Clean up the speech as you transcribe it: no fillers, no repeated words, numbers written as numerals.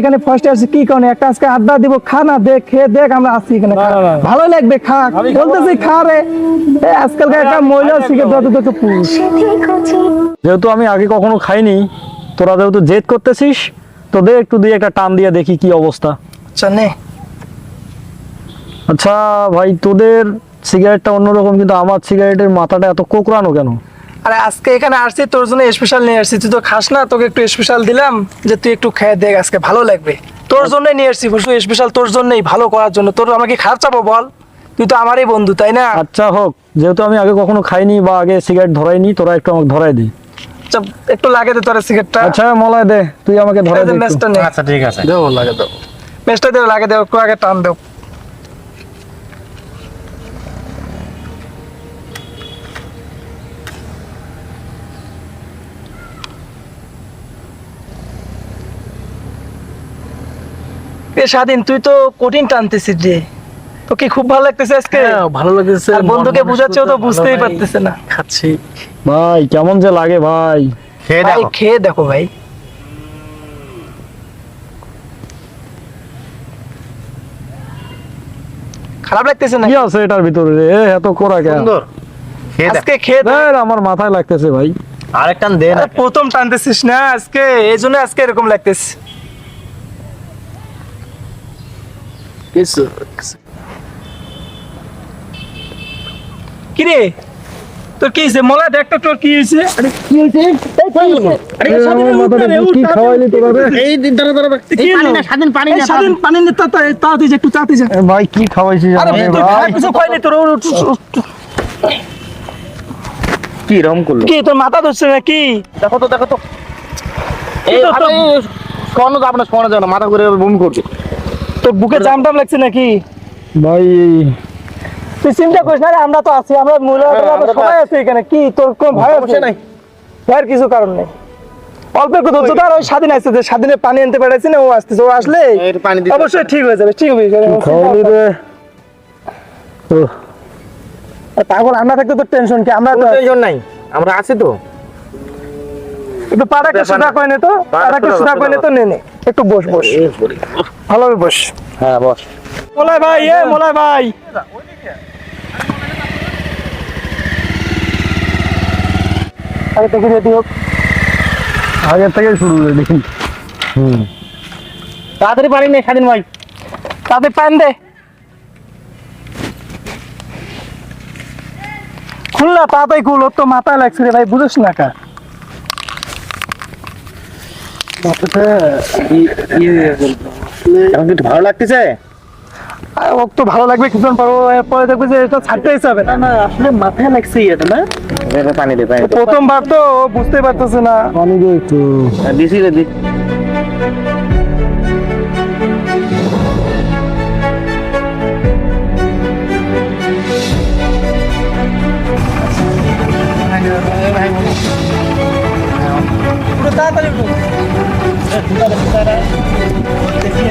এখানে ফার্স্ট আসছি কি কারণে একটা আজকে আড্ডা দিব, খানা দেখ খেয়ে দেখ আমরা আসছি এখানে ভালো লাগবে, খা বলতেছি খা রে। আজকালকার একটা মহিলা সিগারেট যত পুরুষ। যেহেতু আমি আগে কখনো খাইনি, তোরা যেহেতু জেদ করতেছিস, তোদের একটু দিয়ে একটা টান দিয়ে দেখি কি অবস্থা। আচ্ছা নে। আচ্ছা ভাই, তোদের সিগারেটটা অন্যরকম, কিন্তু আমার সিগারেটের মাথাটা এত কোকড়ানো কেন? আরে আজকে এখানে আসছি তোর জন্য স্পেশাল নিয়ে আসছি, তুই তো খাস না, তোকে একটু স্পেশাল দিলাম যে তুই একটু খেয়ে দেখ, আজকে ভালো লাগবে। তোর জন্যই নিয়ে আসছি, স্পেশাল তোর জন্যই, ভালো করার জন্য। তোর আমাকে খারাপ চাবো বল? তুই তো আমারই বন্ধু, তাই না? আচ্ছা হোক, যেহেতু আমি আগে কখনো খাইনি বা আগে সিগারেট ধরাইনি, তোরা একটু আমাকে ধরাই দে। আচ্ছা একটু লাগে দে তোর সিগারেটটা। আচ্ছা মলাই দে, তুই আমাকে ধরাই দে একটু। মেসটা নে। আচ্ছা ঠিক আছে, দেও লাগে দাও, মেসটা দেও, লাগে দেও, একটু আগে টান দেও। স্বাধীন, তুই তো কঠিন টানতেছিস রে, তোকে খুব ভালো লাগতেছে আজকে? ভালো লাগতেছে। আর বন্ধুকে বুঝাচ্ছেও তো বুঝতেই পারতেছে না। খাচ্ছি। ভাই কেমন যে লাগে ভাই। খেয়ে ভাই দেখো। খেয়ে দেখো ভাই। খারাপ লাগতেছে না? কি আছে এটার ভিতরে রে, এত কোরা কেন? সুন্দর। খেয়ে দেখ। আজকে খেয়ে দেখ। দেখ, আমার মাথায় লাগতেছে ভাই। আরেকটা দে না। আরে প্রথম টানতেছিস না আজকে, এই জন্য আজকে এরকম লাগতেছে। কিরে তোর কি হয়েছে? মলা দেখ তো তোর কি হয়েছে? কি খাওয়াইলি তোরা রে? এই দিন ধরে ধরে স্বাধীন পানি না। স্বাধীন পানি নে, তাড়াতাড়ি যা, একটু তাড়াতাড়ি যা। ভাই কি খাওয়াইছিস আরে আমাকে তুই ভাই? কিছু খাইনি তোর। কি রকম করলো? কি তোর মাথা ধরছে নাকি? দেখো তো দেখো তো। এই তো- ভাই শোনো তো, আপনার শোনা যায় না, মাথা ঘুরে বমি করছে। তোর বুকে জাম টাম লাগছে নাকি? ভাই তুই চিন্তা করিস না রে, আমরা তো আছি, আমরা মহিলা আমরা তো সবাই আছি এখানে। কি তোর কোন ভয় আছে? সমস্যা নাই। ভয়ের কিছু কারণ নেই, অল্প একটু ধৈর্য ধর। ওই স্বাধীন আসছে, যে স্বাধীনে পানি আনতে পারছি না, ও আসতেছে, ও আসলে এই পানি দিতে অবশ্যই ঠিক হয়ে যাবে, ঠিক হবে। খাওয়াইলি রে। পাগল, আমরা থাকতে তোর টেনশন কি? আমরা তো টেনশন নাই, আমরা আছি তো। একটু পাড়াকে সুদা করে নে তো, পাড়াকে সুদা করে নে তো, নে নে একটু বস বস, ভালোভাবে বস। হ্যাঁ বস। মোলাই ভাই, মোলাই ভাই, আগে থেকে রেডি হোক। আগের থেকে শুরু করে দেখি। তাড়াতাড়ি পানি নেই স্বাধীন ভাই। তাদের পান দে, খুলনা তাড়াতাড়ি খুল, ওর তো মাথায় লাগছে রে ভাই, বুঝিস না কা? এখন কি ভালো লাগতেছে? ও তো ভালো লাগবে কিছুক্ষণ পর, পরে দেখবে যে এটা ছাড়তে হিসাবে না। না আসলে মাথায় লাগছে এটা না। পানি দে পানি দে। প্রথমবার তো ও বুঝতে পারতেছে না। পানি দে একটু। দিছি রে দি। পুরো তাড়াতাড়ি উঠো।